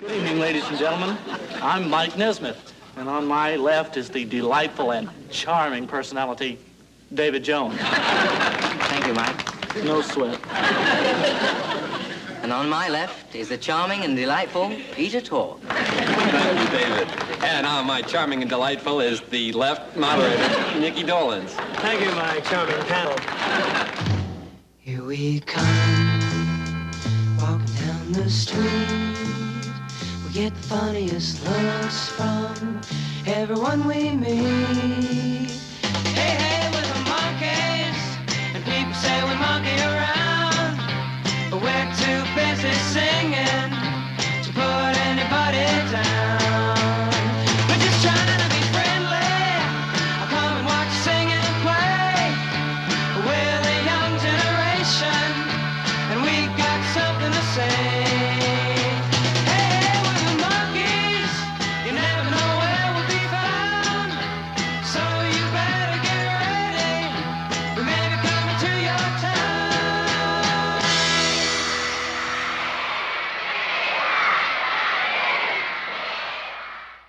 Good evening, ladies and gentlemen. I'm Mike Nesmith, and on my left is the delightful and charming personality, David Jones. Thank you, Mike. No sweat. And on my left is the charming and delightful Peter Tork. Thank you, David. And on my charming and delightful is the left moderator, Nikki Dolans. Thank you, my charming panel. Here we come, walking down the street. We get the funniest looks from everyone we meet. Hey, hey, we're the Monkees, and people say we monkey around, but we're too busy singing to put anybody down. We're just trying to be friendly. I'll come and watch you sing and play. We're the young generation, and we got something to say.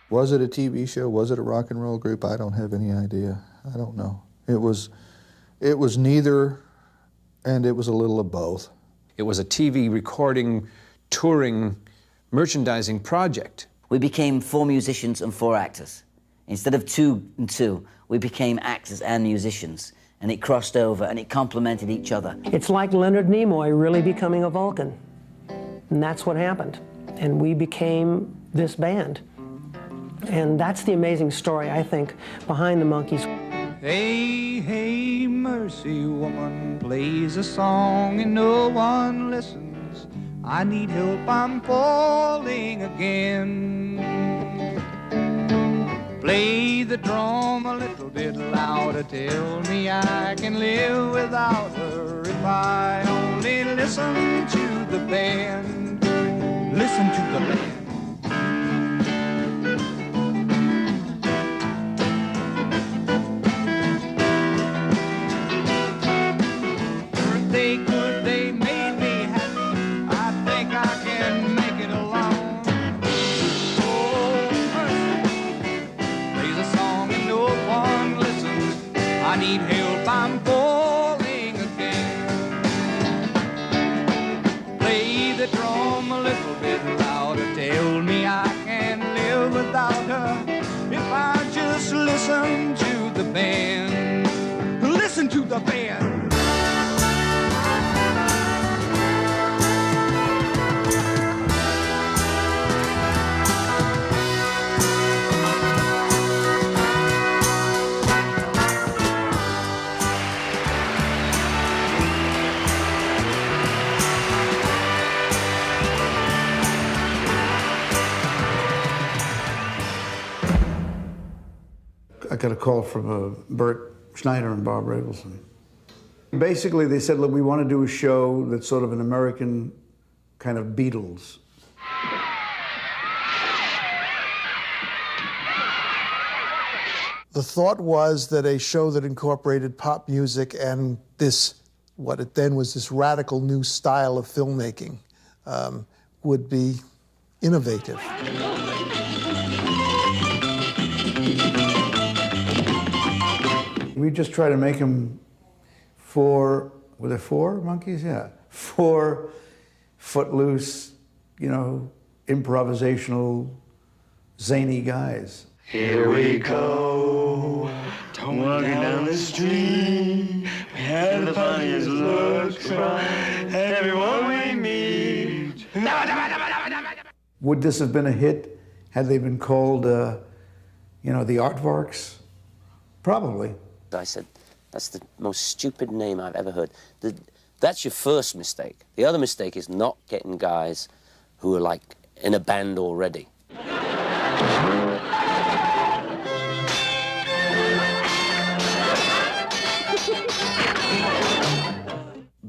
Was it a TV show? Was it a rock and roll group? I don't have any idea. I don't know. It was neither, and it was a little of both. It was a TV recording, touring, merchandising project. We became 4 musicians and 4 actors. Instead of 2 and 2, we became actors and musicians. And it crossed over and it complemented each other. It's like Leonard Nimoy really becoming a Vulcan. And that's what happened. And we became this band. And that's the amazing story, I think, behind the Monkees. Hey, hey, mercy, woman, plays a song and no one listens. I need help, I'm falling again. Play the drum a little bit louder, tell me I can live without her if I only listen to the band. Listen to the band. Good, they made me happy. I think I can make it alone. Oh, mercy, plays a song and no one listens. I need help, I'm falling again. Play the drum a little bit louder. Tell me I can live without her if I just listen to the band. Listen to the band. I got a call from Bert Schneider and Bob Ravelson. Basically, they said, look, we want to do a show that's sort of an American kind of Beatles. The thought was that a show that incorporated pop music and this, what it then was this radical new style of filmmaking, would be innovative. We just try to make them were there 4 Monkees? Yeah. 4 footloose, you know, improvisational, zany guys. Here we go, walking down the street. We had the funniest looks from everyone we meet. Would this have been a hit had they been called, you know, the Aardvarks? Probably. I said, that's the most stupid name I've ever heard. That's your first mistake. The other mistake is not getting guys who are like in a band already.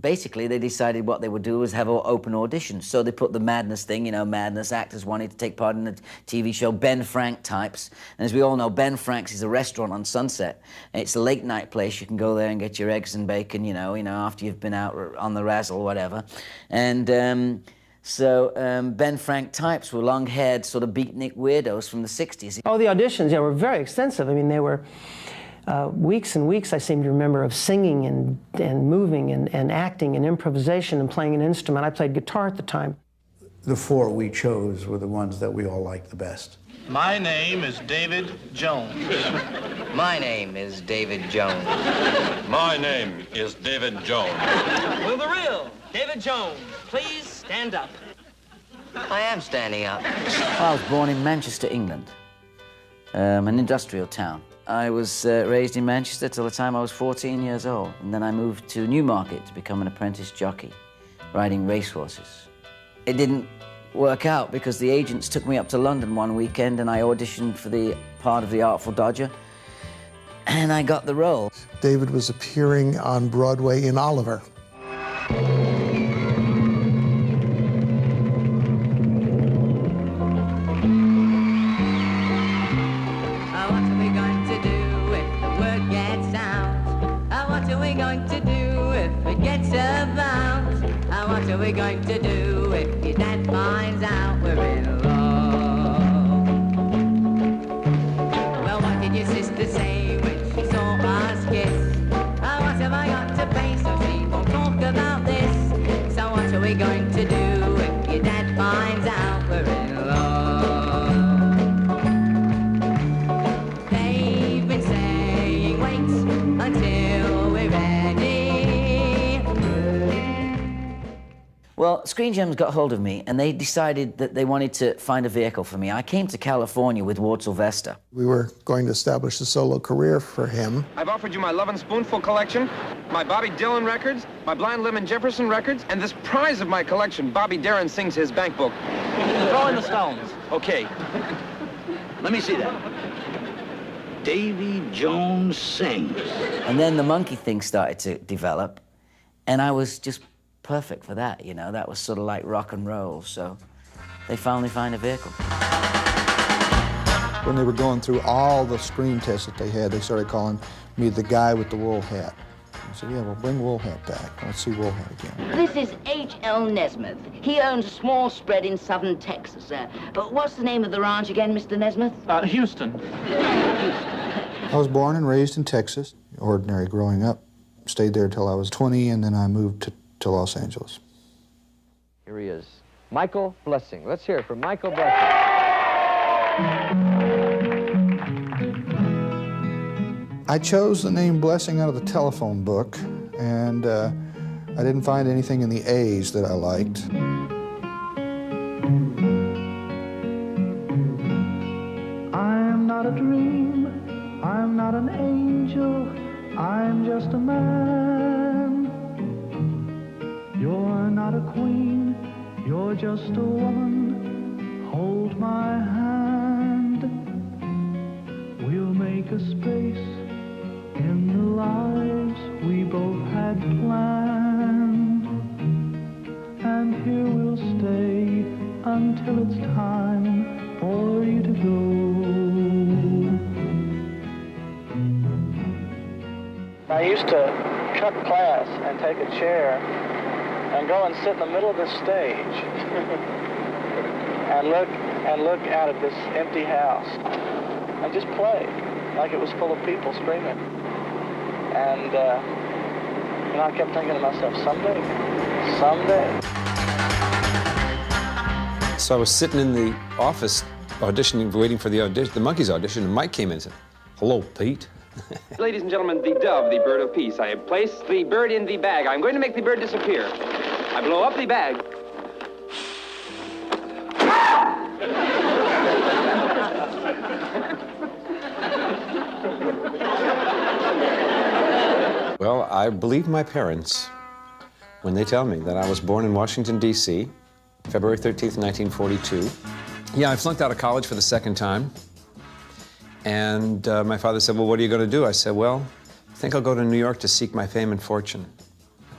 Basically, they decided what they would do was have open auditions. So they put the Madness thing, you know, Madness actors wanting to take part in the TV show, Ben Frank types. And as we all know, Ben Frank's is a restaurant on Sunset. It's a late night place. You can go there and get your eggs and bacon, you know, after you've been out on the razzle or whatever. And So Ben Frank types were long-haired, sort of beatnik weirdos from the 60s. Oh, the auditions, yeah, were very extensive. I mean, they were weeks and weeks, I seem to remember, of singing and moving and acting and improvisation and playing an instrument. I played guitar at the time. The four we chose were the ones that we all liked the best. My name is David Jones. My name is David Jones. My name is David Jones. Will the real David Jones please stand up? I am standing up. Well, I was born in Manchester, England, an industrial town. I was raised in Manchester till the time I was 14 years old, and then I moved to Newmarket to become an apprentice jockey, riding racehorses. It didn't work out because the agents took me up to London one weekend and I auditioned for the part of the Artful Dodger, and I got the role. David was appearing on Broadway in Oliver. What are we going to do if your dad finds out we're in love? Well, what did your sister say when she saw us kiss? What have I got to pay so she won't talk about this? So what are we going to do if your dad finds out we're in love? They've been saying wait until we're ready. Well, Screen Gems got hold of me, and they decided that they wanted to find a vehicle for me. I came to California with Ward Sylvester. We were going to establish a solo career for him. I've offered you my Love and Spoonful collection, my Bobby Dylan records, my Blind Lemon Jefferson records, and this prize of my collection, Bobby Darin Sings His Bank Book. Throw in the stones. Okay. Let me see that. Davy Jones sings. And then the monkey thing started to develop, and I was just perfect for that, you know. That was sort of like rock and roll, so they finally find a vehicle. When they were going through all the screen tests that they had, they started calling me the guy with the wool hat. I said, yeah, well, bring Woolhat back. Let's see Woolhat again. This is H.L. Nesmith. He owns a small spread in southern Texas. What's the name of the ranch again, Mr. Nesmith? Houston. I was born and raised in Texas, ordinary growing up. Stayed there till I was 20, and then I moved to Los Angeles. Here he is, Michael Blessing. Let's hear it from Michael Blessing. I chose the name Blessing out of the telephone book, and I didn't find anything in the A's that I liked. I'm not a dream, I'm not an angel, I'm just a man. You're not a queen, you're just a woman. Hold my hand. We'll make a space in the lives we both had planned. And here we'll stay until it's time for you to go. I used to cut class and take a chair and go and sit in the middle of the stage and look out at this empty house and just play like it was full of people screaming. And I kept thinking to myself, someday. So I was sitting in the office auditioning, waiting for the Monkees audition, and Mike came in and said, "Hello, Pete." Ladies and gentlemen, the dove, the bird of peace. I have placed the bird in the bag. I'm going to make the bird disappear. I blow up the bag. Well, I believe my parents when they tell me that I was born in Washington, D.C., February 13th, 1942. Yeah, I flunked out of college for the second time. And my father said, well, what are you going to do? I said, well, I think I'll go to New York to seek my fame and fortune.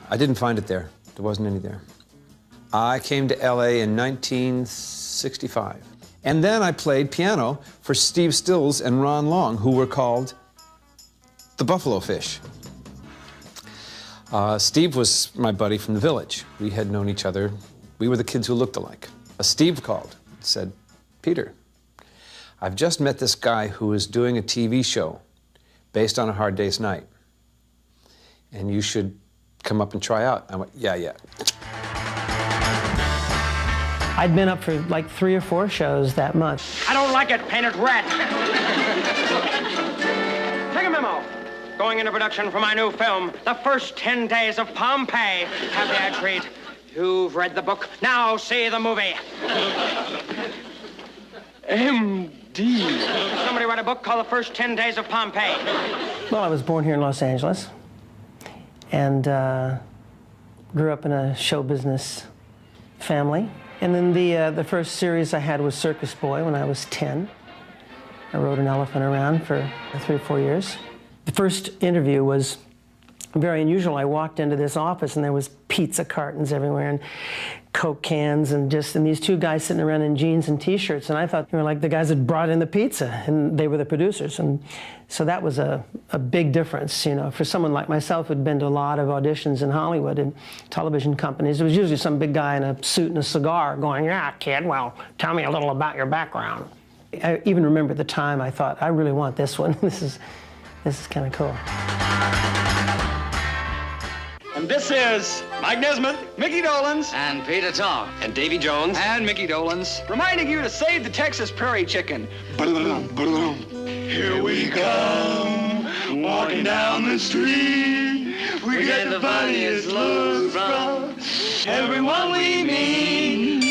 I didn't find it there. There wasn't any there. I came to L.A. in 1965. And then I played piano for Steve Stills and Ron Long, who were called the Buffalo Fish. Steve was my buddy from the Village. We had known each other. We were the kids who looked alike. Steve called and said, Peter, I've just met this guy who is doing a TV show based on A Hard Day's Night, and you should come up and try out. I went, yeah. I'd been up for like 3 or 4 shows that month. I don't like it painted red. Take a memo. Going into production for my new film, The First 10 Days of Pompeii. Have the ad read. You've read the book. Now see the movie. M.D. Somebody write a book called The First 10 Days of Pompeii. Well, I was born here in Los Angeles and grew up in a show business family. And then the first series I had was Circus Boy when I was 10. I rode an elephant around for 3 or 4 years. The first interview was very unusual. I walked into this office and there was pizza cartons everywhere and Coke cans and these 2 guys sitting around in jeans and T-shirts, and I thought they were like the guys that brought in the pizza, and they were the producers. And so that was a big difference, you know, for someone like myself who'd been to a lot of auditions in Hollywood and television companies. It was usually some big guy in a suit and a cigar going, yeah, kid, well, tell me a little about your background. I even remember at the time I thought, I really want this one. This is kind of cool. And this is Mike Nesmith, Mickey Dolenz, and Peter Tom, and Davy Jones, And Mickey Dolenz. reminding you to save the Texas prairie chicken. Here we come, walking down the street. We get the funniest looks from everyone we meet.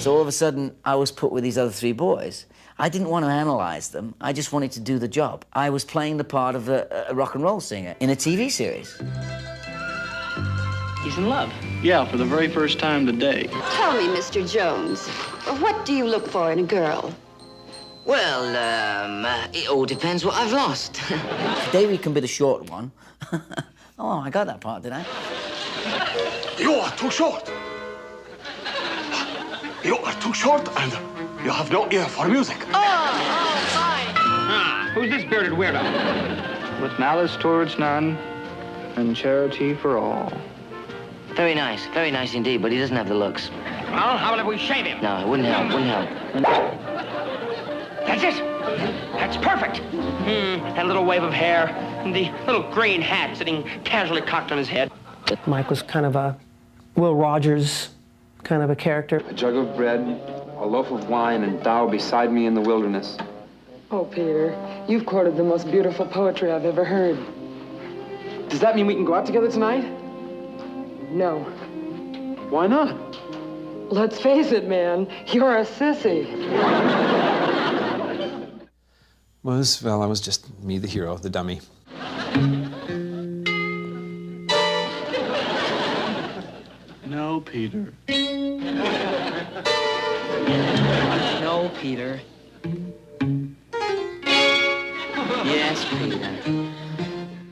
So all of a sudden, I was put with these other 3 boys. I didn't want to analyze them. I just wanted to do the job. I was playing the part of a rock and roll singer in a TV series. He's in love. Yeah, for the very first time today. Tell me, Mr. Jones, what do you look for in a girl? Well, it all depends what I've lost. Davey can be the short one. Oh, I got that part, did I? You are too short. You are too short and you have no ear for music. Ah, who's this bearded weirdo? With malice towards none and charity for all. Very nice indeed, but he doesn't have the looks. Well, how about if we shave him? No, it wouldn't help, That's it. That's perfect. That little wave of hair and the little green hat sitting casually cocked on his head. Mike was kind of a Will Rogers kind of a character. A jug of bread, a loaf of wine, and thou beside me in the wilderness. Oh, Peter, you've quoted the most beautiful poetry I've ever heard. Does that mean we can go out together tonight? No. Why not? Let's face it, man, you're a sissy. Well, I was just me, the hero, the dummy. No, Peter. No, Peter. Yes, Peter.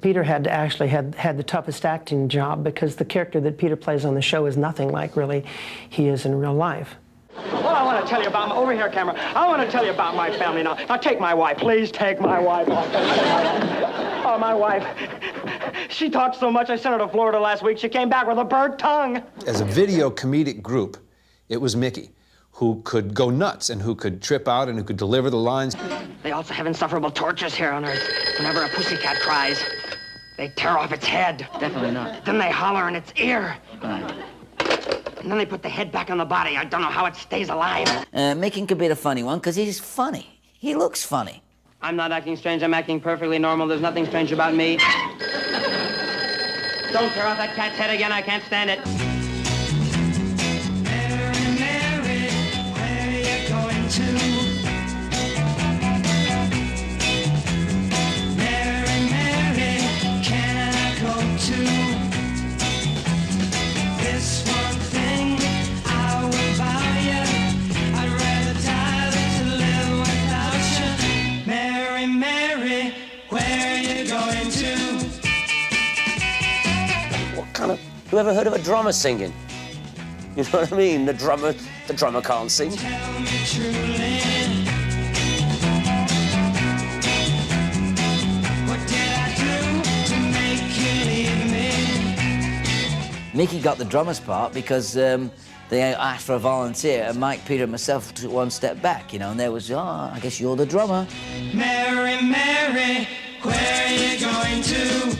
Peter had to actually had the toughest acting job because the character that Peter plays on the show is nothing like really he is in real life. Well, I want to tell you about, over here, camera, I want to tell you about my family now. Now, take my wife. Please take my wife. Oh, my wife. She talked so much, I sent her to Florida last week. She came back with a burnt tongue. As a video comedic group, it was Mickey, who could go nuts and who could trip out and who could deliver the lines. They also have insufferable tortures here on Earth. Whenever a pussycat cries, they tear off its head. Definitely not. Then they holler in its ear. Right. And then they put the head back on the body. I don't know how it stays alive. Mickey could be the funny one because he's funny. He looks funny. I'm not acting strange. I'm acting perfectly normal. There's nothing strange about me. Don't tear off that cat's head again. I can't stand it. Who ever heard of a drummer singing? You know what I mean? The drummer can't sing. Mickey got the drummer's part because they asked for a volunteer, and Mike, Peter, and myself took one step back, you know, and there was, oh, I guess you're the drummer. Mary, Mary, where are you going to?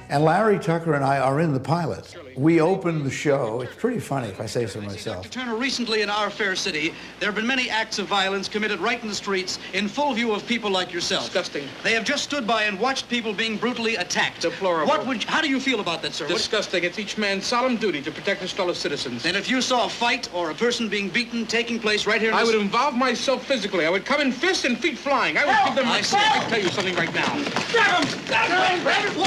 And Larry Tucker and I are in the pilot. We opened the show. It's pretty funny, if I say so myself. Turner, recently in our fair city, there have been many acts of violence committed right in the streets in full view of people like yourself. Disgusting. They have just stood by and watched people being brutally attacked. Deplorable. How do you feel about that, sir? Disgusting. It's each man's solemn duty to protect his fellow citizens. And if you saw a fight or a person being beaten taking place right here in I would involve myself physically. I would come in fists and feet flying. I would give them... I tell you something right now. Grab him! Grab him!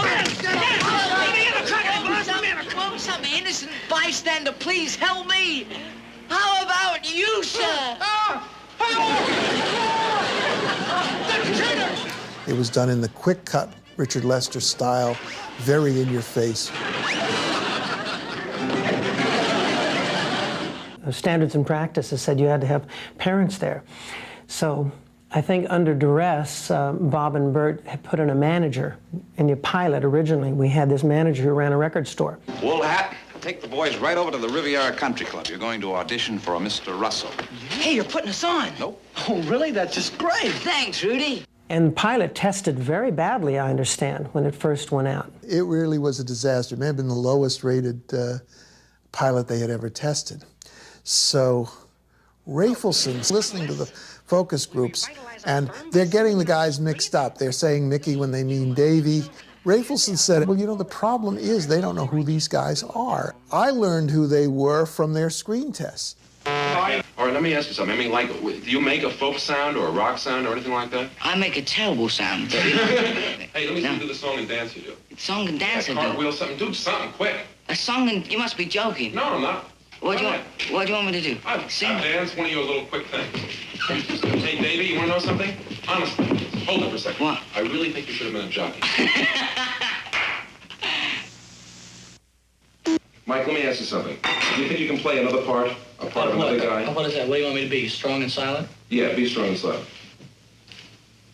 Some innocent bystander, please help me. How about you, sir? It was done in the quick cut, Richard Lester style, very in your face. Standards and practices said you had to have parents there. So I think under duress, Bob and Bert had put in a manager. In the pilot, originally, we had this manager who ran a record store. Wool hat, take the boys right over to the Riviera Country Club. You're going to audition for a Mr. Russell. Hey, you're putting us on. Nope. Oh, really? That's just great. Thanks, Rudy. And the pilot tested very badly, I understand, when it first went out. It really was a disaster. It may have been the lowest rated pilot they had ever tested. So Rafelson's listening to the focus groups, and they're getting the guys mixed up. They're saying Mickey when they mean Davy. Rafelson said, well, you know, the problem is they don't know who these guys are. I learned who they were from their screen tests. All right, let me ask you something. I mean, like, do you make a folk sound or a rock sound or anything like that? I make a terrible sound. But Hey, let me see you do the song and dance you do. Song and dance I do. Cartwheel something. Do something quick. A song and... You must be joking. No, I'm not. What do you want me to do? Sing? I'll dance one of your little quick things. Hey, Davey, you want to know something? Honestly, hold it for a second. What? I really think you should have been a jockey. Mike, let me ask you something. Do you think you can play another part? A part of another guy? What is that? What do you want me to be? Strong and silent? Yeah, be strong and silent.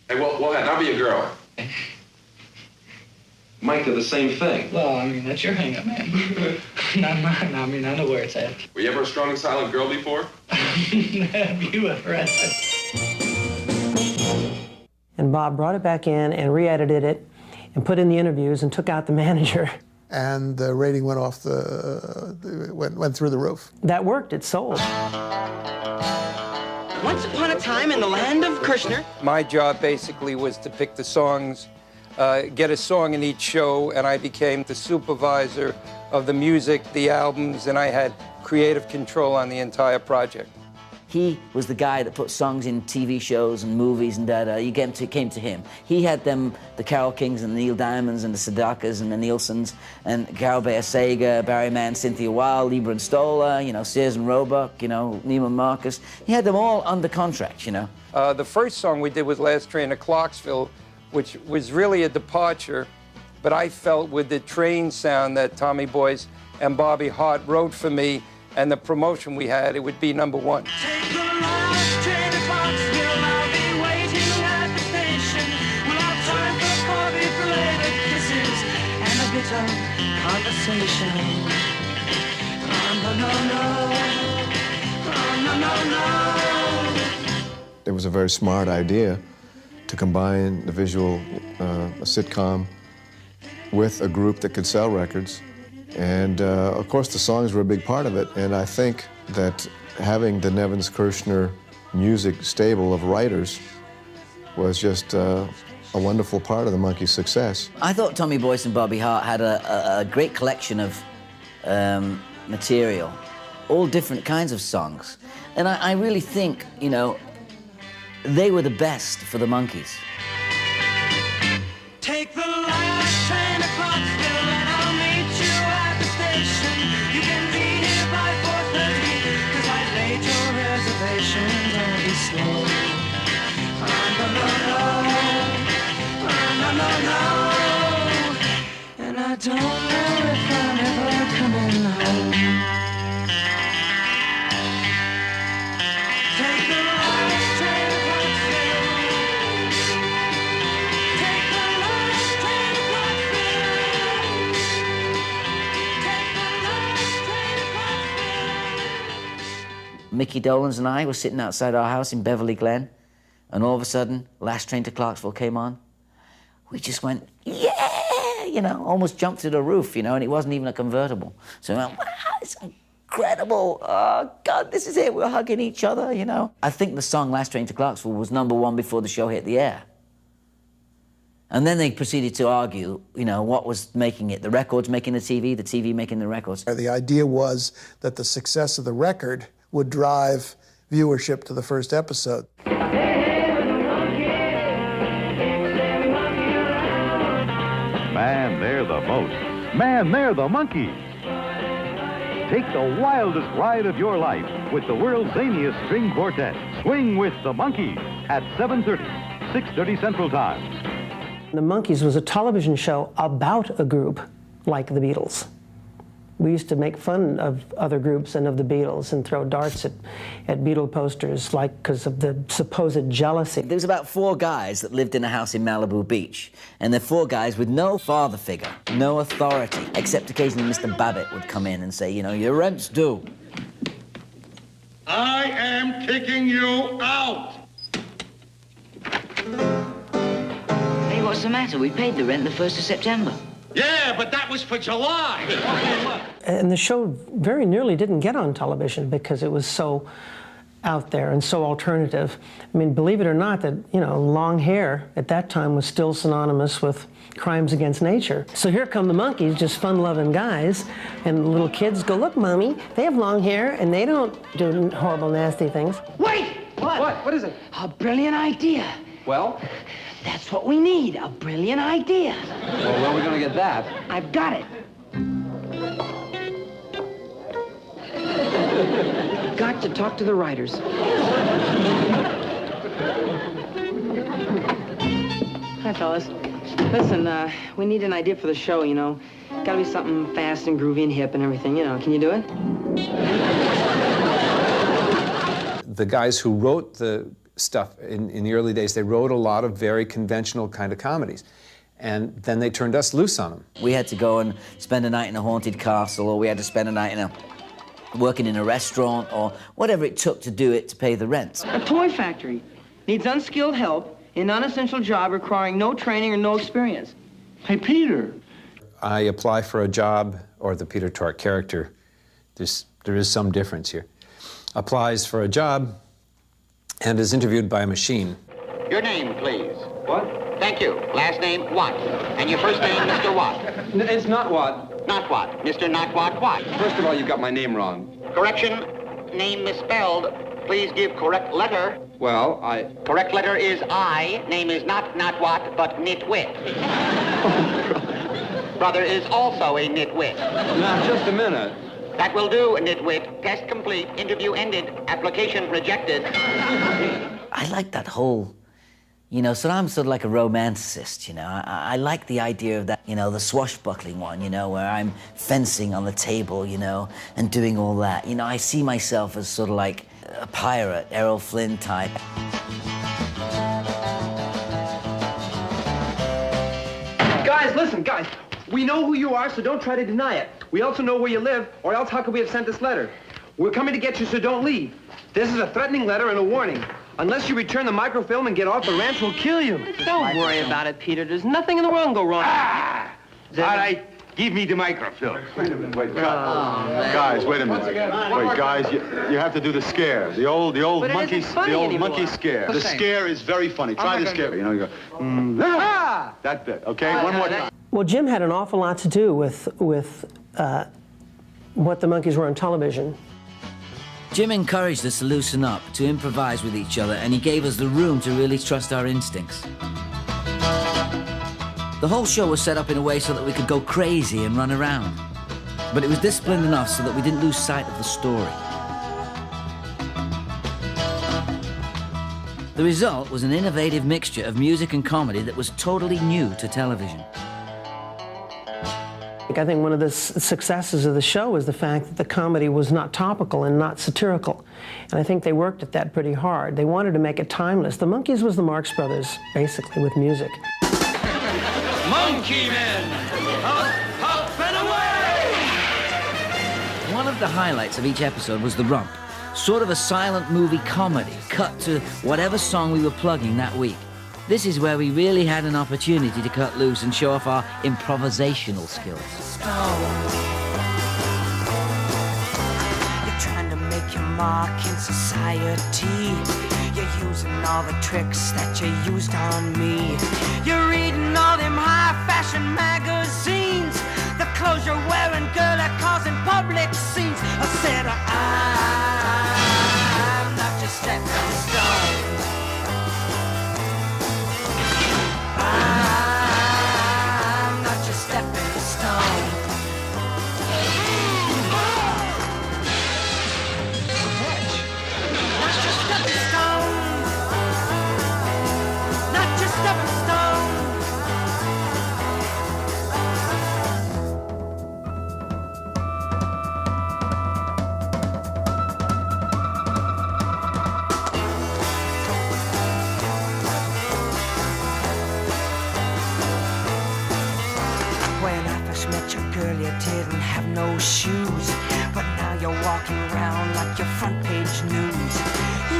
Hey, well, I'll be a girl. Mike, they're the same thing. Well, I mean, that's your hang-up, man. Not mine. I mean, I know where it's at. Were you ever a strong and silent girl before? Have you ever had that? And Bob brought it back in and re-edited it and put in the interviews and took out the manager. And the rating went off went through the roof. That worked, it sold. Once upon a time in the land of Kirshner. My job basically was to pick the songs, get a song in each show, and I became the supervisor of the music, the albums, and I had creative control on the entire project. He was the guy that put songs in TV shows and movies and da-da. You came to him. He had them, the Carole Kings and the Neil Diamonds and the Sadakas and the Nielsen's and Carol Bayer Sager, Barry Mann, Cynthia Weil, Lieber and Stoller, you know, Sears and Roebuck, you know, Neiman Marcus. He had them all under contract, you know. The first song we did was Last Train to Clarksville, which was really a departure, but I felt with the train sound that Tommy Boyce and Bobby Hart wrote for me and the promotion we had, it would be number one. Take the last train to Clarksville. I'll be waiting at the station. We'll have time for coffee-related kisses and a bit of conversation. It was a very smart idea to combine the visual, a sitcom, with a group that could sell records. And of course, the songs were a big part of it. And I think that having the Nevins Kirshner music stable of writers was just a wonderful part of the Monkees' success. I thought Tommy Boyce and Bobby Hart had a great collection of material, all different kinds of songs. And I really think, you know, they were the best for the Monkees. Take the last train to Clarksville and I'll meet you at the station. You can be here by 4:30, 'cause I laid your reservation. Don't be slow. No. And I don't know if I'm ever coming home. Take the last train to Clarksville. Mickey Dolenz and I were sitting outside our house in Beverly Glen, and all of a sudden, Last Train to Clarksville came on. We just went, yeah, you know, almost jumped through the roof, you know, and it wasn't even a convertible. So we went, wow, it's incredible. Oh, God, this is it. We're hugging each other, you know. I think the song Last Train to Clarksville was #1 before the show hit the air. And then they proceeded to argue, you know, what was making it? The records making the TV making the records. The idea was that the success of the record would drive viewership to the first episode. Man, they're the most. Man, they're the Monkees. Take the wildest ride of your life with the world's zaniest string quartet. Swing with the Monkees at 7:30, 6:30 Central Time. The Monkees was a television show about a group like the Beatles. We used to make fun of other groups and of the Beatles and throw darts at Beatle posters, like, because of the supposed jealousy. There was about 4 guys that lived in a house in Malibu Beach, and they're 4 guys with no father figure, no authority, except occasionally Mr. Babbitt would come in and say, you know, your rent's due. I am kicking you out. Hey, what's the matter? We paid the rent the 1st of September. Yeah, but that was for July. And the show very nearly didn't get on television because it was so out there and so alternative. I mean, believe it or not, that, you know, long hair at that time was still synonymous with crimes against nature. So here come the Monkees, just fun-loving guys, and little kids go, look, Mommy, they have long hair and they don't do horrible, nasty things. Wait! What? What is it? A brilliant idea. Well? That's what we need, a brilliant idea. Well, where are we going to get that? I've got it. Got to talk to the writers. Hi, fellas. Listen, we need an idea for the show, you know. Gotta be something fast and groovy and hip and everything, you know. Can you do it? The guys who wrote the stuff in the early days, they wrote a lot of very conventional kind of comedies. And then they turned us loose on them. We had to go and spend a night in a haunted castle, or we had to spend a night working in a restaurant, or whatever it took to do it to pay the rent. A toy factory needs unskilled help in an unessential job requiring no training or no experience. Hey, Peter. I apply for a job, or the Peter Tork character, there is some difference here, applies for a job and is interviewed by a machine. Your name, please. What? Thank you. Last name, Watt. And your first name, Mr. Watt. It's not Watt. Not Watt. Mr. Not Watt Watt. First of all, you got my name wrong. Correction. Name misspelled. Please give correct letter. Well, Correct letter is I. Name is not Watt, but Nitwit. Brother is also a nitwit. Now, just a minute. That will do, nitwit. Test complete. Interview ended. Application rejected. I like that whole, you know, so I'm sort of like a romanticist, you know. I like the idea of that, you know, the swashbuckling one, you know, where I'm fencing on the table, you know, and doing all that. You know, I see myself as sort of like a pirate, Errol Flynn type. Guys, listen, guys. We know who you are, so don't try to deny it. We also know where you live, or else how could we have sent this letter? We're coming to get you, so don't leave. This is a threatening letter and a warning. Unless you return the microfilm and get off, the ranch will kill you. Don't worry about it, Peter. There's nothing in the world go wrong. All right, give me the microfilm. Wait a minute, wait, guys, wait a minute. Wait, guys, you have to do the scare. The old monkey scare. The scare is very funny. Try the scare. You know, you go, that bit, okay? One more time. Well, Jim had an awful lot to do with what the Monkees were on television. Jim encouraged us to loosen up, to improvise with each other, and he gave us the room to really trust our instincts. The whole show was set up in a way so that we could go crazy and run around. But it was disciplined enough so that we didn't lose sight of the story. The result was an innovative mixture of music and comedy that was totally new to television. I think one of the successes of the show was the fact that the comedy was not topical and not satirical. And I think they worked at that pretty hard. They wanted to make it timeless. The Monkees was the Marx Brothers, basically, with music. Monkey Men! Up and away! One of the highlights of each episode was the romp. Sort of a silent movie comedy, cut to whatever song we were plugging that week. This is where we really had an opportunity to cut loose and show off our improvisational skills. You're trying to make your mark in society. You're using all the tricks that you used on me. You're reading all them high-fashion magazines. The clothes you're wearing, girl, are causing public scenes. I said, I'm not your stepping stone. I'm not your stepping stone. Not your stepping stone. Not your stepping stone. When I first met you, girl, you didn't have no shoes. But now you're walking around like your front page news.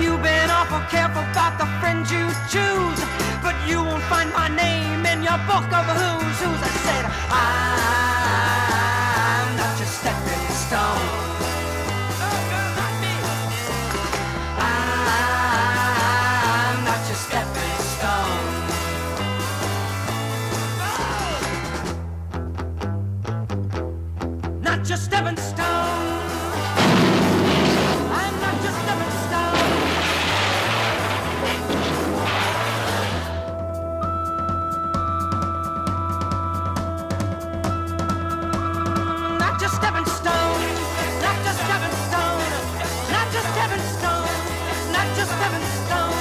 You've been awful careful about the friends you choose. But you won't find my name in your book of who's who's. I said, I'm not your stepping stone. I'm not your stepping stone. Not your stepping stone. I'm not your stepping stone. Not your stepping stone. Not your stepping stone. Not your stepping stone. Not your stepping stone.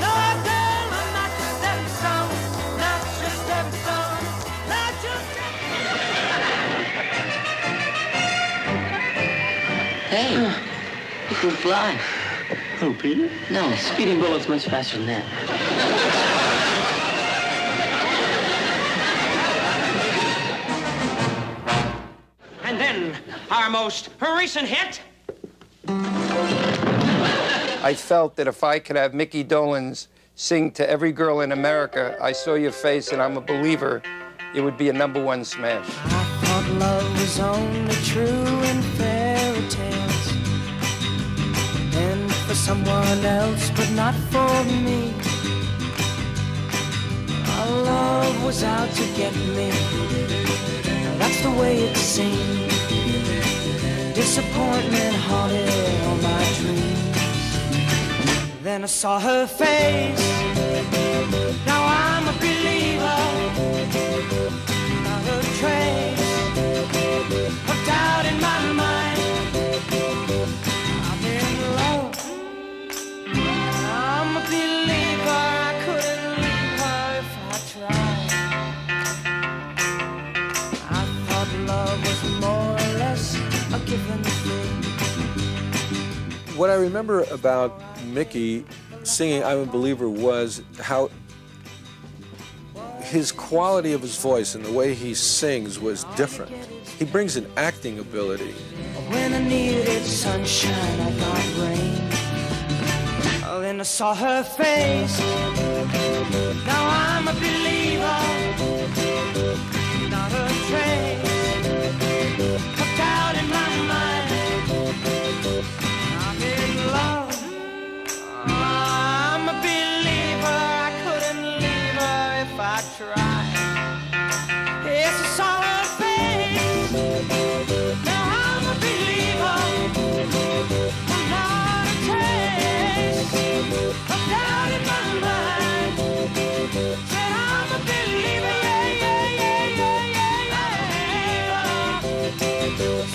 No, girl, I'm not your stepping stone. Not your stepping stone. Not your Hey, you can fly. Who, Peter? No, speeding bullet's much faster than that. And then, our most recent hit. I felt that if I could have Mickey Dolenz sing to every girl in America, I saw your face and I'm a believer, it would be a #1 smash. I thought love was only true in fairy tales, and for someone else, but not for me. Our love was out to get me. That's the way it seemed. Disappointment haunted all my dreams. Then I saw her face. Now I'm a believer. Not a trace of doubt in my mind. I'm in love. I'm a believer. I couldn't leave her if I tried. I thought love was more or less a given thing. What I remember about Mickey singing I'm a Believer was how his quality of his voice and the way he sings was different. He brings an acting ability. When I needed sunshine, I got rain. Oh, then I saw her face. Now I'm a believer. Not a trace of doubt in my mind. I'm in love. I'm a believer. I couldn't leave her if I tried. Yes, I saw her face. Now I'm a believer. Not a trace of doubt in my mind. Said I'm a believer. Yeah, yeah, yeah, yeah, yeah.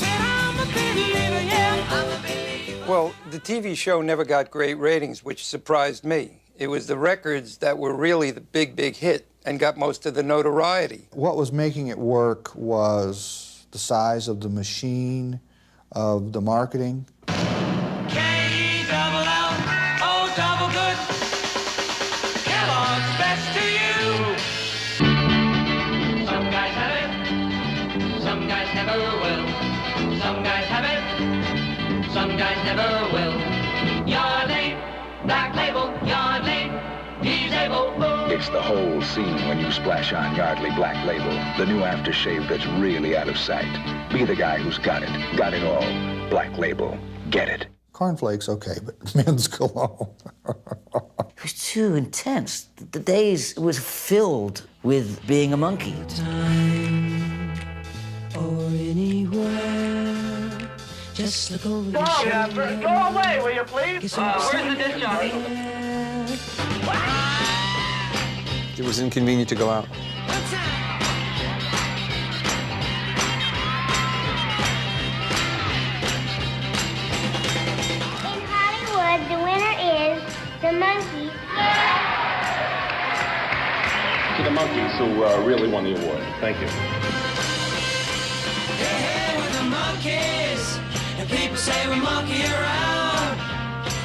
Said I'm a believer. Yeah, I'm a believer. Well, the TV show never got great ratings, which surprised me. It was the records that were really the big, big hit and got most of the notoriety. What was making it work was the size of the machine, of the marketing. K-double-L-O double good. Kellogg's best to you. Some guys have it, some guys never will. Some guys have it, some guys never will. enhance the whole scene when you splash on Yardley Black Label, the new aftershave that's really out of sight. Be the guy who's got it all. Black Label, get it. Cornflakes, okay, but men's cologne. It was too intense. The days was filled with being a monkey. Or anywhere, just look over your shoulder. Go away, will you please? Where's the disc jockey? It was inconvenient to go out. In Hollywood, the winner is the Monkees. To the Monkees, who really won the award. Thank you. Hey, we're the Monkees, and people say we monkey around,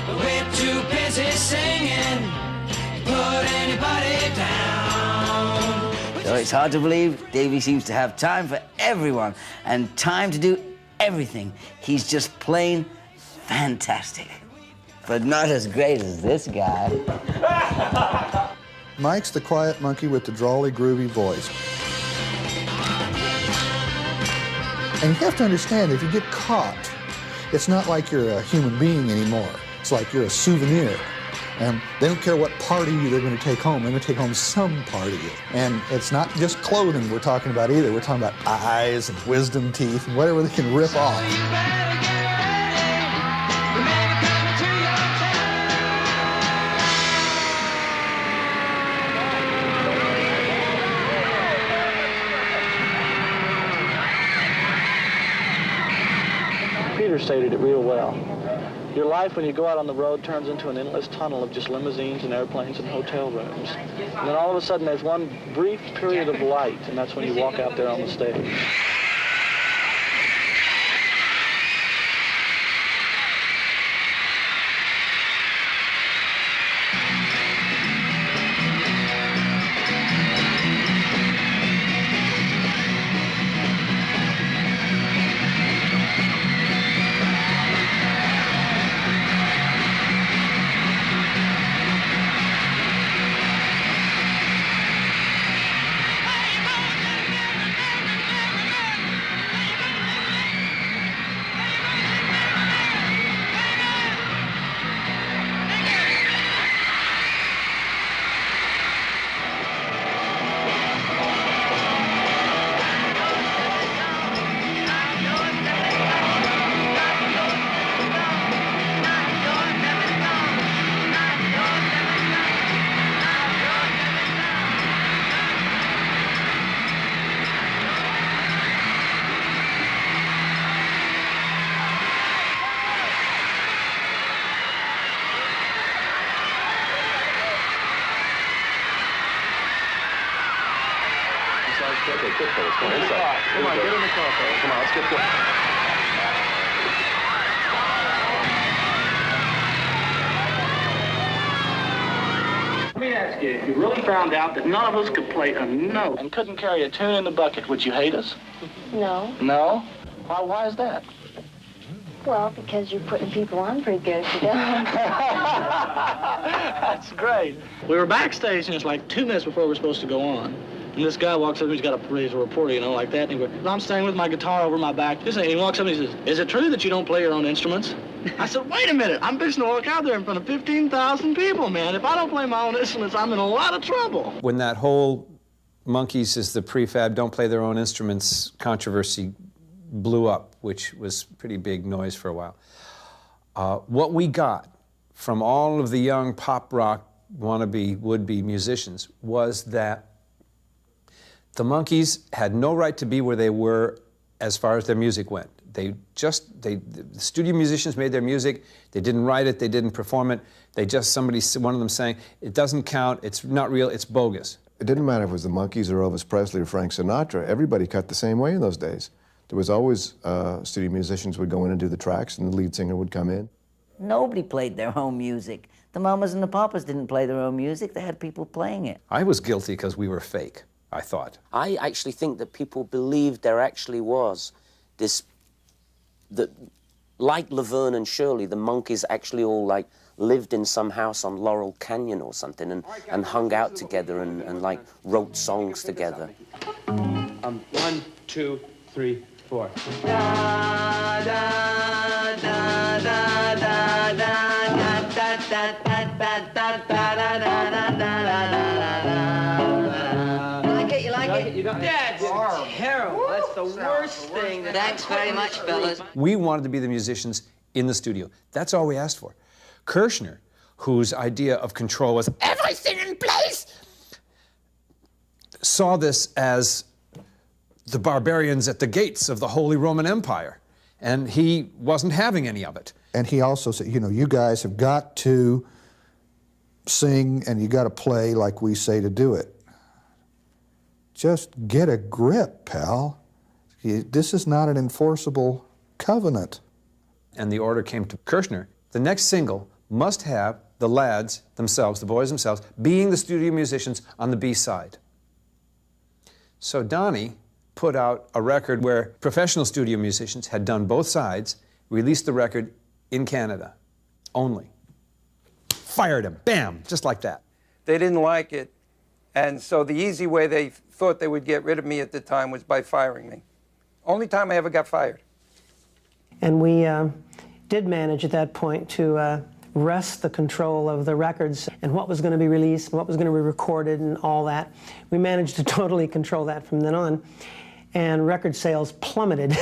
but we're too busy singing to put anybody down. So it's hard to believe Davey seems to have time for everyone and time to do everything. He's just plain fantastic. But not as great as this guy. Mike's the quiet monkey with the drawly, groovy voice. And you have to understand, if you get caught, it's not like you're a human being anymore. It's like you're a souvenir. And they don't care what part of you they're going to take home. They're going to take home some part of you. And it's not just clothing we're talking about either. We're talking about eyes and wisdom teeth and whatever they can rip off. Peter stated it real well. Your life when you go out on the road turns into an endless tunnel of just limousines and airplanes and hotel rooms. And then all of a sudden there's one brief period of light, and that's when you walk out there on the stage. Okay, quick, fellas. Come on, inside. Come on, get in the car, fellas. Come on, let's get going. Let me ask you, if you really found out that none of us could play a note and couldn't carry a tune in the bucket, would you hate us? No. No? Why is that? Well, because you're putting people on pretty good if you don't. That's great. We were backstage, and it's like 2 minutes before we're supposed to go on. And this guy walks up, and he's got a reporter, you know, like that. And he goes, I'm standing with my guitar over my back. And he walks up and he says, is it true that you don't play your own instruments? I said, wait a minute. I'm fixing to walk out there in front of 15,000 people, man. If I don't play my own instruments, I'm in a lot of trouble. When that whole Monkees is the prefab, don't play their own instruments controversy blew up, which was pretty big noise for a while. What we got from all of the young pop rock wannabe, would-be musicians was that the Monkees had no right to be where they were as far as their music went. The studio musicians made their music, they didn't write it, they didn't perform it, one of them sang, it doesn't count, it's not real, it's bogus. It didn't matter if it was the Monkees or Elvis Presley or Frank Sinatra, everybody cut the same way in those days. There was always, studio musicians would go in and do the tracks, and the lead singer would come in. Nobody played their own music. The Mamas and the Papas didn't play their own music, they had people playing it. I was guilty because we were fake, I thought. I actually think that people believed there actually was this, that like Laverne and Shirley, the Monkees actually all like lived in some house on Laurel Canyon or something and hung out together and like wrote songs together. 1, 2, 3, 4. You like it? You don't? That's terrible. That's the worst thing. Thanks very much, fellas. We wanted to be the musicians in the studio. That's all we asked for. Kirshner, whose idea of control was everything in place, saw this as the barbarians at the gates of the Holy Roman Empire, and he wasn't having any of it. And he also said, you know, you guys have got to sing and you got to play like we say to do it. Just get a grip, pal. This is not an enforceable covenant. And the order came to Kirshner. The next single must have the lads themselves, the boys themselves, being the studio musicians on the B side. So Donnie put out a record where professional studio musicians had done both sides, released the record in Canada only. Fired him, bam, just like that. They didn't like it, and so the easy way they thought they would get rid of me at the time was by firing me. Only time I ever got fired. And we did manage at that point to wrest the control of the records and what was going to be released and what was going to be recorded and all that. We managed to totally control that from then on, and record sales plummeted.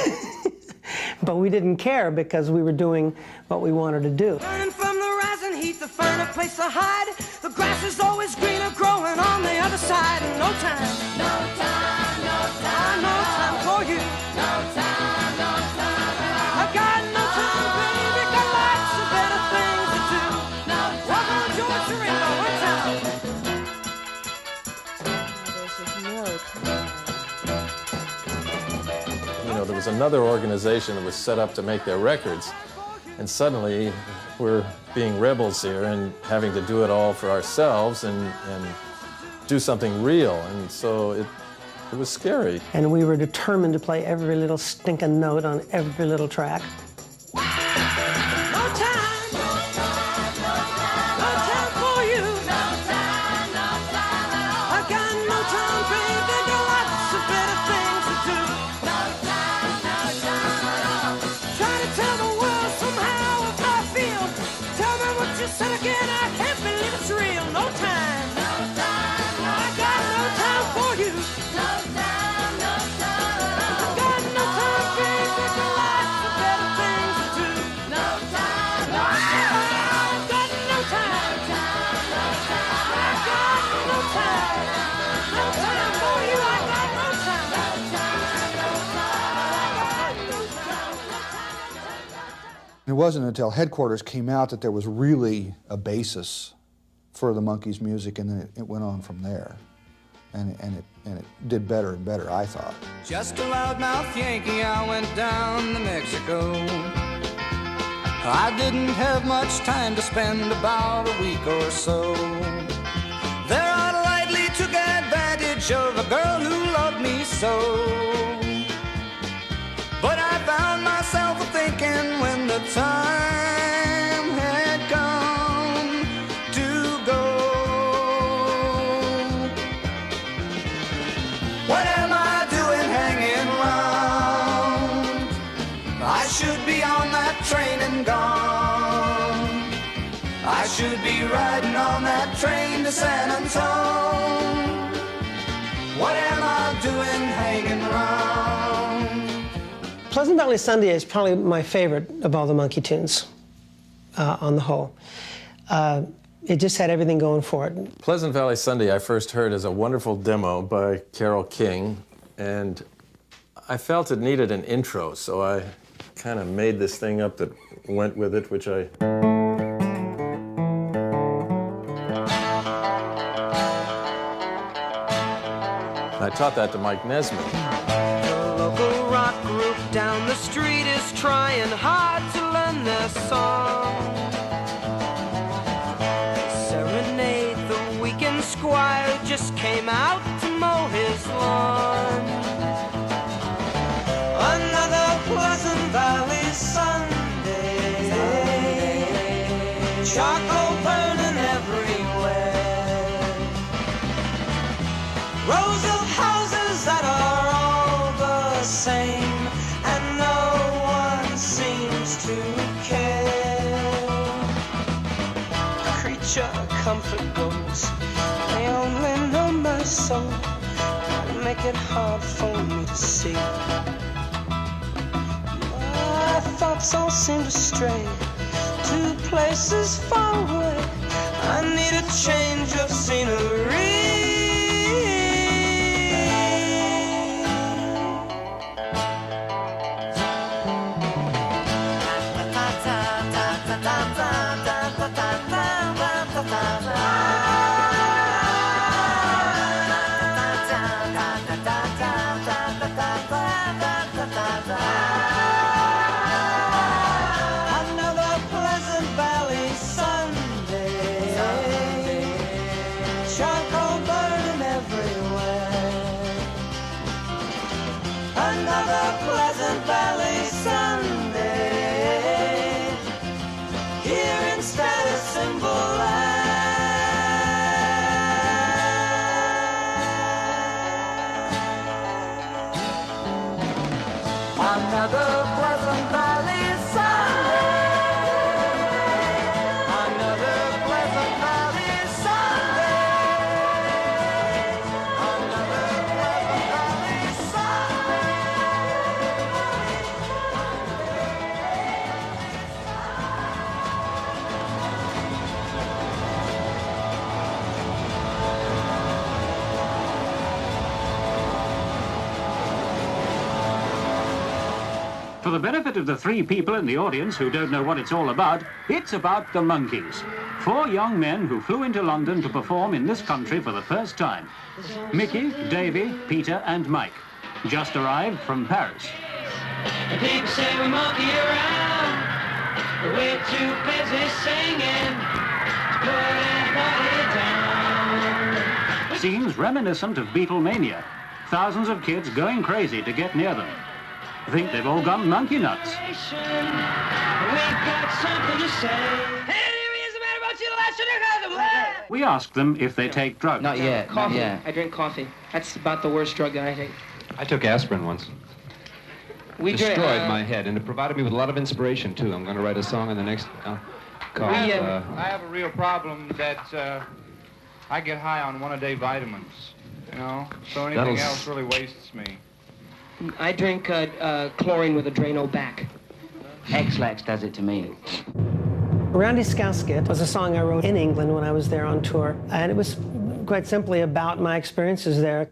But we didn't care because we were doing what we wanted to do. Burning from the rising heat to find a place to hide. The grass is always greener growing on the other side. And no time, no time, no time, no time for you. No time, no time. I got no time, baby, got lots of better things to do. No time, walk on George, there ain't no time. There's no time. You know, there was another organization that was set up to make their records, and suddenly we're being rebels here and having to do it all for ourselves and do something real, and so it was scary. And we were determined to play every little stinking note on every little track. No time, no time, no time, no time for you. No time, no time at all. I got no time, baby, got lots of better things to do. No time, no time at all. Try to tell the world somehow how I feel. Tell me what you said again, I can't believe it's real. No time, no time, no I got no time for you. No time, no time at all. I got no time, baby, got lots of better things to do. No time, no time, I got no time. No time, no time, I got no time. No time for you, I got no time. No time, no time, I got no time. It wasn't until headquarters came out that there was really a basis for the Monkees' music, and then it went on from there. And it did better and better, I thought. Just a loudmouth Yankee, I went down to Mexico. I didn't have much time to spend, about a week or so. There I lightly took advantage of a girl who loved me so. But I found myself thinking when the time had come to go, what am I doing hanging round? I should be on that train and gone. I should be riding on that train to San Antone. What am I doing hanging round? Pleasant Valley Sunday is probably my favorite of all the Monkee tunes, on the whole. It just had everything going for it. Pleasant Valley Sunday I first heard as a wonderful demo by Carole King, and I felt it needed an intro, so I kind of made this thing up that went with it, which I taught that to Mike Nesmith. The local rock group down the street is trying hard to learn their song. Serenade the weekend squire who just came out to mow his lawn. Another Pleasant Valley Sunday. charcoal burning everywhere, rows of houses that are all the same, and no one seems to care. Creature comfort goes, they only know my soul, and make it hard for me to see. My thoughts all seem to stray to places far away. I need a change of scenery. For the benefit of the 3 people in the audience who don't know what it's all about, it's about the Monkees. 4 young men who flew into London to perform in this country for the first time. Mickey, Davy, Peter and Mike. Just arrived from Paris. The people say we monkey around, but we're too busy singing to put anybody down. Seems reminiscent of Beatlemania. Thousands of kids going crazy to get near them. Think they've all gone monkey nuts. We've got something to say. We asked them if they take drugs. Not yet. Coffee. I drink coffee. That's about the worst drug that I take. I took aspirin once. Destroyed my head, and it provided me with a lot of inspiration, too. I'm going to write a song in the next called... I have a real problem that I get high on one-a-day vitamins, you know? So anything else really wastes me. I drink chlorine with a Drano back. X-Lax does it to me. Around His Casket was a song I wrote in England when I was there on tour, and it was quite simply about my experiences there.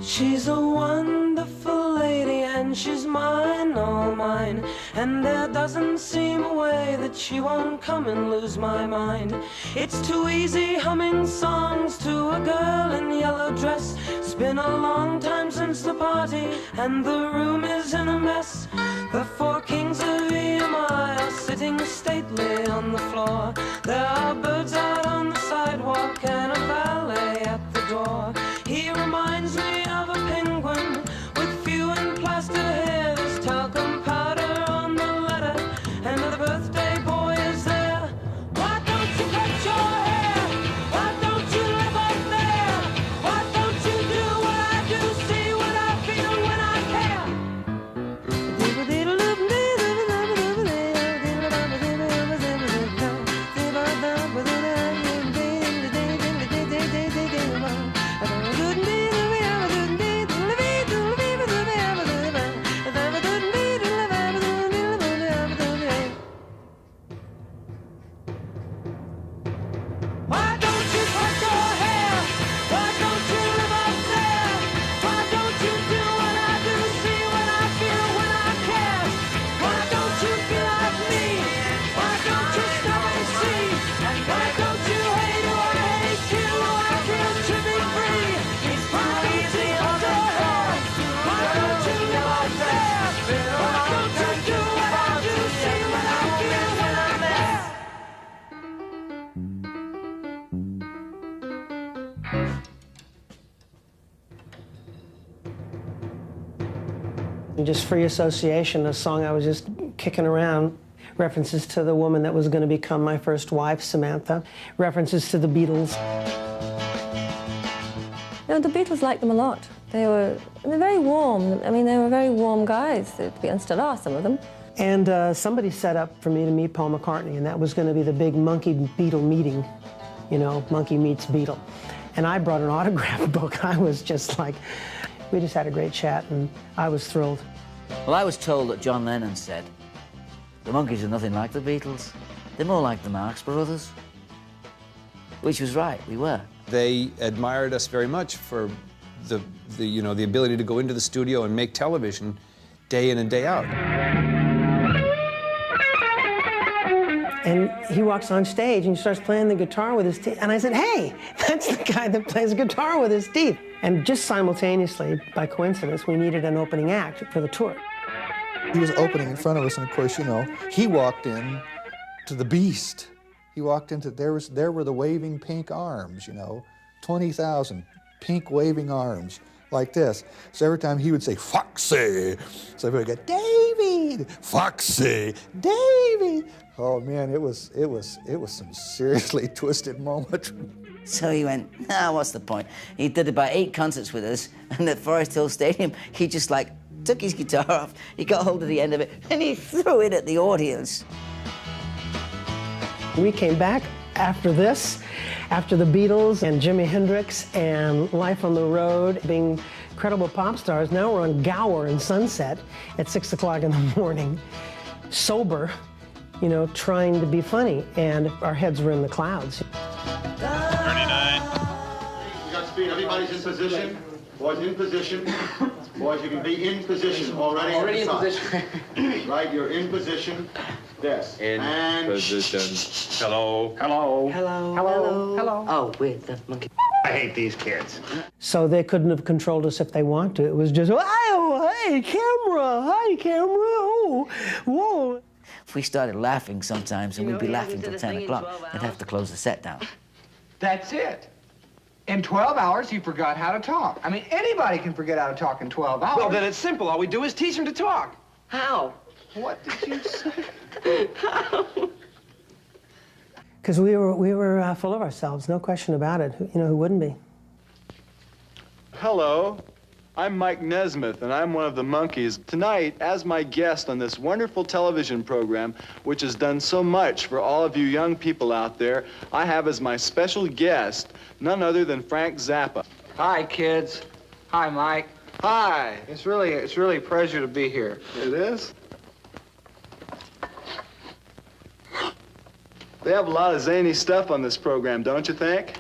She's a wonderful lady and she's mine, all mine, and there doesn't seem a way that she won't come and lose my mind. It's too easy humming songs to a girl in yellow dress. It's been a long time since the party and the room is in a mess. The 4 kings of EMI are sitting stately on the floor. There are birds out on the sidewalk and a valet at the door. He reminds me of a penguin with few and plaster hair. There's talcum powder on the letter, and the birthday boy is there. Why don't you cut your hair? Why don't you live up there? Why don't you do what I do, see what I feel when I care? just free association, a song I was just kicking around. References to the woman that was going to become my first wife, Samantha. References to the Beatles. You know, the Beatles liked them a lot. They're very warm. I mean, they were very warm guys, and still are, some of them. And somebody set up for me to meet Paul McCartney, and that was going to be the big Monkey-Beatle meeting. You know, Monkey meets Beatle. And I brought an autograph book. I was just like, we just had a great chat, and I was thrilled. Well, I was told that John Lennon said, the Monkees are nothing like the Beatles. They're more like the Marx Brothers. Which was right, we were. They admired us very much for the ability to go into the studio and make television day in and day out. And he walks on stage and he starts playing the guitar with his teeth. And I said, hey, that's the guy that plays guitar with his teeth. And just simultaneously, by coincidence, we needed an opening act for the tour. He was opening in front of us, and of course, you know, he walked in to the beast. He walked into, there were the waving pink arms, you know, 20,000 pink waving arms like this. So every time he would say, Foxy, so everybody would go, David, Foxy, David. Oh man, it was some seriously twisted moment. So he went, nah, what's the point? He did about 8 concerts with us, and at Forest Hill Stadium, he just like took his guitar off, he got hold of the end of it, and he threw it at the audience. We came back after this, after the Beatles and Jimi Hendrix and Life on the Road, being credible pop stars. Now we're on Gower and Sunset at 6 o'clock in the morning, sober, you know, trying to be funny, and our heads were in the clouds. 39. You got speed. Everybody's in position. Boys in position. Boys, you can be in position already. Already in position. Right, you're in position. Yes. In position. Hello. Hello. Hello. Hello. Hello. Oh, we're the monkey. I hate these kids. So they couldn't have controlled us if they wanted to. It was just, oh, hey, camera, hi, camera, oh, whoa. We started laughing sometimes, and we'd be laughing till 10 o'clock. They'd have to close the set down. That's it. In 12 hours, he forgot how to talk. I mean, anybody can forget how to talk in 12 hours. Well, then it's simple. All we do is teach him to talk. How? What did you say? Because we were full of ourselves, no question about it. You know, who wouldn't be? Hello, I'm Mike Nesmith, and I'm one of the Monkees. Tonight, as my guest on this wonderful television program, which has done so much for all of you young people out there, I have as my special guest none other than Frank Zappa. Hi, kids. Hi, Mike. Hi. It's really a pleasure to be here. It is? They have a lot of zany stuff on this program, don't you think?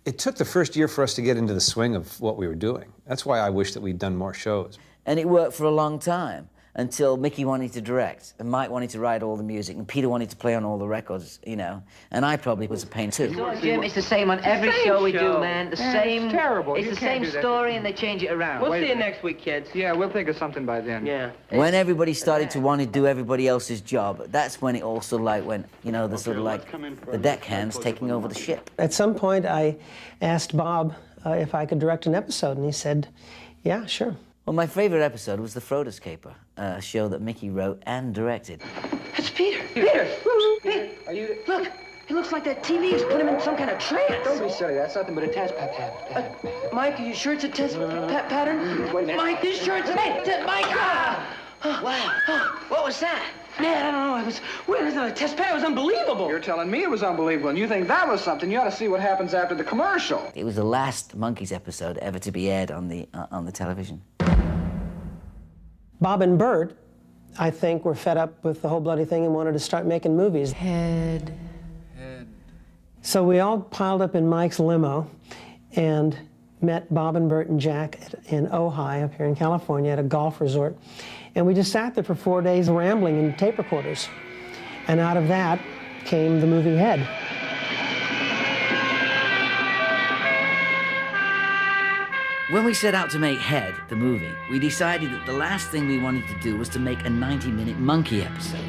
It took the first year for us to get into the swing of what we were doing. That's why I wish that we'd done more shows. And it worked for a long time, until Mickey wanted to direct, and Mike wanted to write all the music, and Peter wanted to play on all the records, you know. And I probably was a pain too. Jim, it's the same on every show we do, man. The same. It's terrible. It's the same story, and they change it around. We'll see you next week, kids. Yeah, we'll think of something by then. Yeah. When everybody started to want to do everybody else's job, that's when it all sort of like went, you know, the sort of like the deckhands taking over the ship. At some point, I asked Bob if I could direct an episode, and he said, yeah, sure. Well, my favorite episode was The Frodo's Caper, a show that Mickey wrote and directed. That's Peter. Peter. Peter. Are you? Look. It looks like that TV has put him in some kind of trance. Don't be silly. That's nothing but a test pattern. Mike, are you sure it's a test pattern? Wait a minute. Mike, this sure it's a Mike. Wow. What was that? Man, I don't know. It was a test pattern. It was unbelievable. You're telling me it was unbelievable, and you think that was something. You ought to see what happens after the commercial. It was the last Monkees episode ever to be aired on the television. Bob and Bert, I think, were fed up with the whole bloody thing and wanted to start making movies. Head. So we all piled up in Mike's limo and met Bob and Bert and Jack in Ojai up here in California at a golf resort. And we just sat there for 4 days rambling in tape recorders. And out of that came the movie Head. When we set out to make Head, the movie, we decided that the last thing we wanted to do was to make a 90-minute Monkee episode.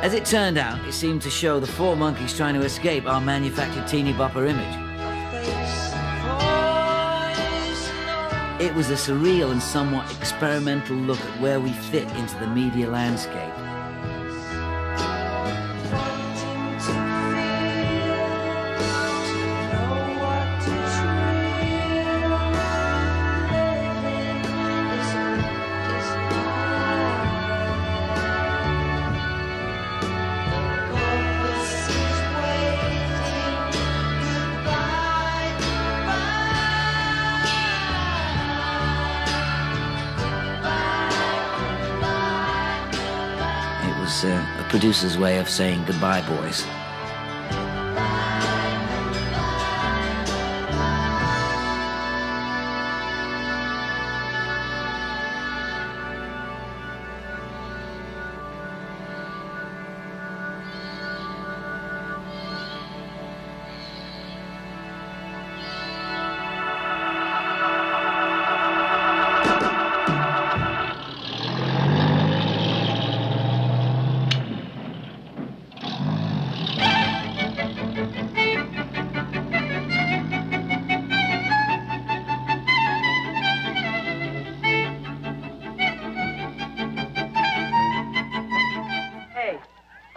As it turned out, it seemed to show the four monkeys trying to escape our manufactured teeny bopper image. It was a surreal and somewhat experimental look at where we fit into the media landscape. A producer's way of saying goodbye, boys.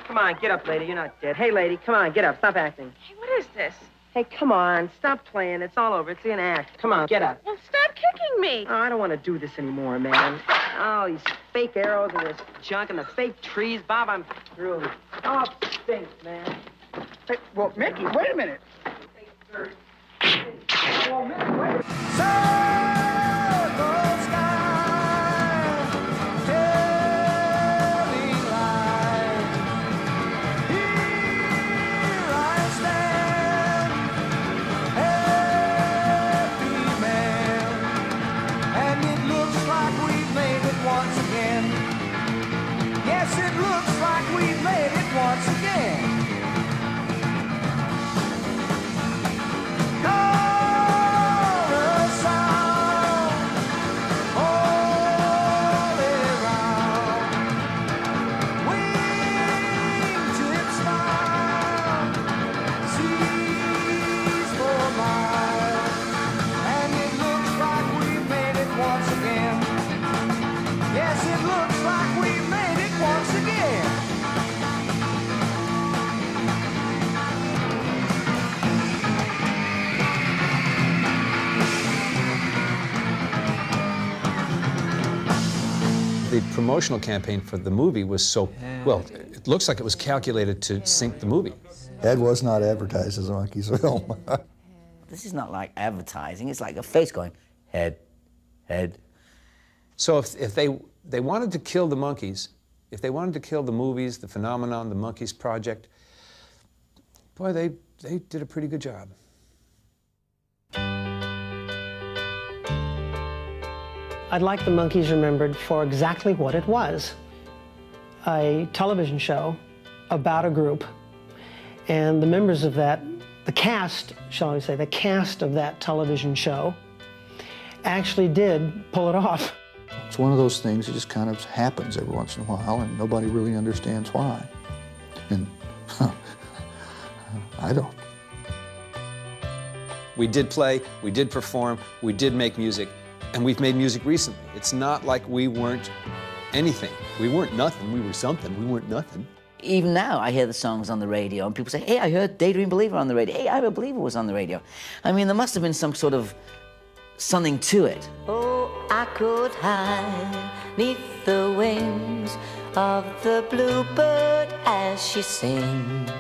Come on, get up, lady. You're not dead. Hey, lady, come on, get up. Stop acting. Hey, what is this? Hey, come on. Stop playing. It's all over. It's an act. Come on, get up. Well, stop kicking me. Oh, I don't want to do this anymore, man. Oh, these fake arrows and this junk and the fake trees. Bob, I'm through. Oh, it stinks, man. Hey, well, Mickey, wait a minute. Well, Mickey, wait a minute. The promotional campaign for the movie was so, well, it looks like it was calculated to sink the movie. Ed was not advertised as a Monkees film. This is not like advertising, it's like a face going, head, head. So if they wanted to kill the Monkees, if they wanted to kill the movies, the phenomenon, the Monkees project, boy, they did a pretty good job. I'd like the Monkees remembered for exactly what it was. A television show about a group, and the members of that, the cast, shall we say, the cast of that television show actually did pull it off. It's one of those things that just kind of happens every once in a while, and nobody really understands why. And I don't. We did play, we did perform, we did make music, and we've made music recently. It's not like we weren't anything. We weren't nothing, we were something, we weren't nothing. Even now, I hear the songs on the radio, and people say, hey, I heard Daydream Believer on the radio. Hey, I Believer was on the radio. I mean, there must have been some sort of something to it. Oh, I could hide neath the wings of the bluebird as she sings.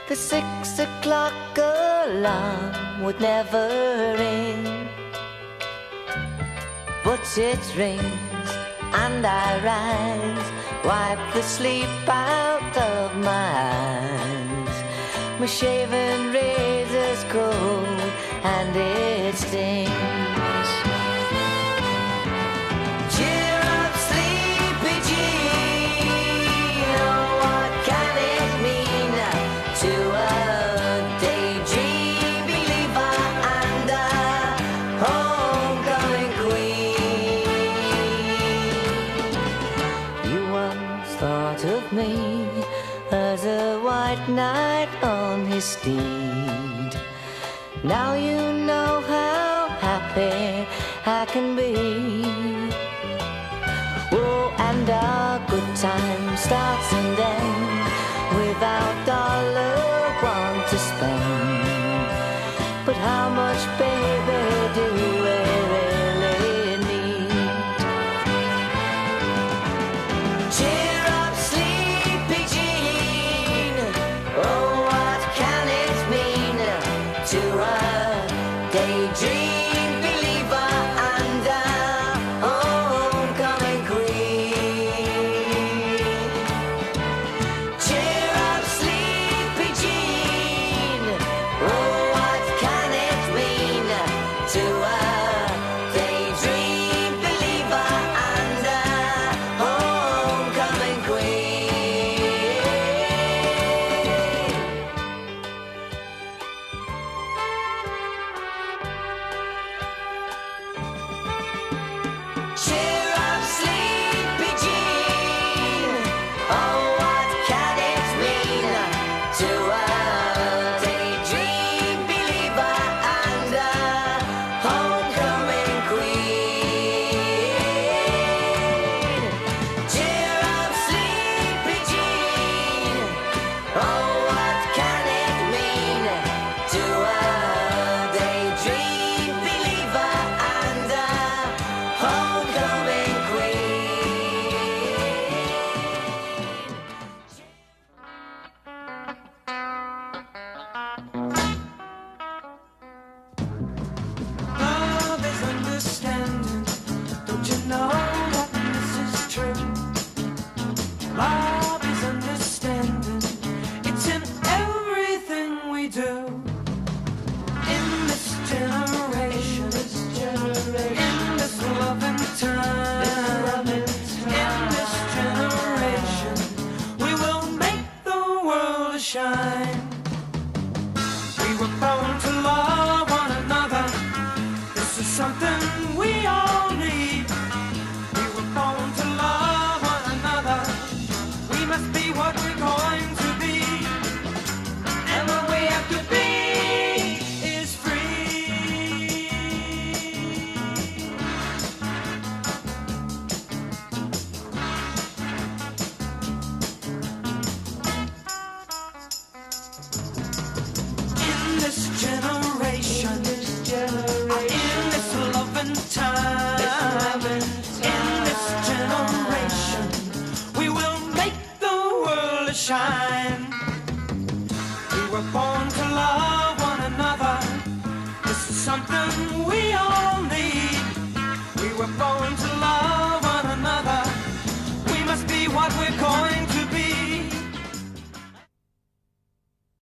The 6 o'clock alarm would never ring, but it rings and I rise, wipe the sleep out of my eyes. My shaven razor's cold and it stings. Cheer up, sleepy Jean. Oh, what can it mean to a daydream believer and a homecoming queen? You once thought of me night on his steed. Now you know how happy I can be. Oh, and our good time starts and ends without dollar one to spend. But how much, baby, do we really need? Cheer up, sleepy Jean. Oh, what can it mean to a daydream believer and a homecoming queen? Cheer up, sleepy Jean. Oh, what can it mean to a daydream believer and a homecoming queen? Cheer up, sleepy Jean. Oh, what can it mean to a daydream believer and a homecoming queen? Cheer up, sleepy Jean. Oh, what can it mean to a daydream believer and a homecoming queen? Love is understanding. Don't you know that this is true? Love is understanding. It's in everything we do. In this generation, in this loving time, in this generation, we will make the world shine. We were born to love one another. This is something we all need. We were born to love one another. We must be what we're going to be. And what we have to be is free. In this generation, in this loving time, in this generation, we will make the world shine. We were born to love one another. This is something we all need. We were born to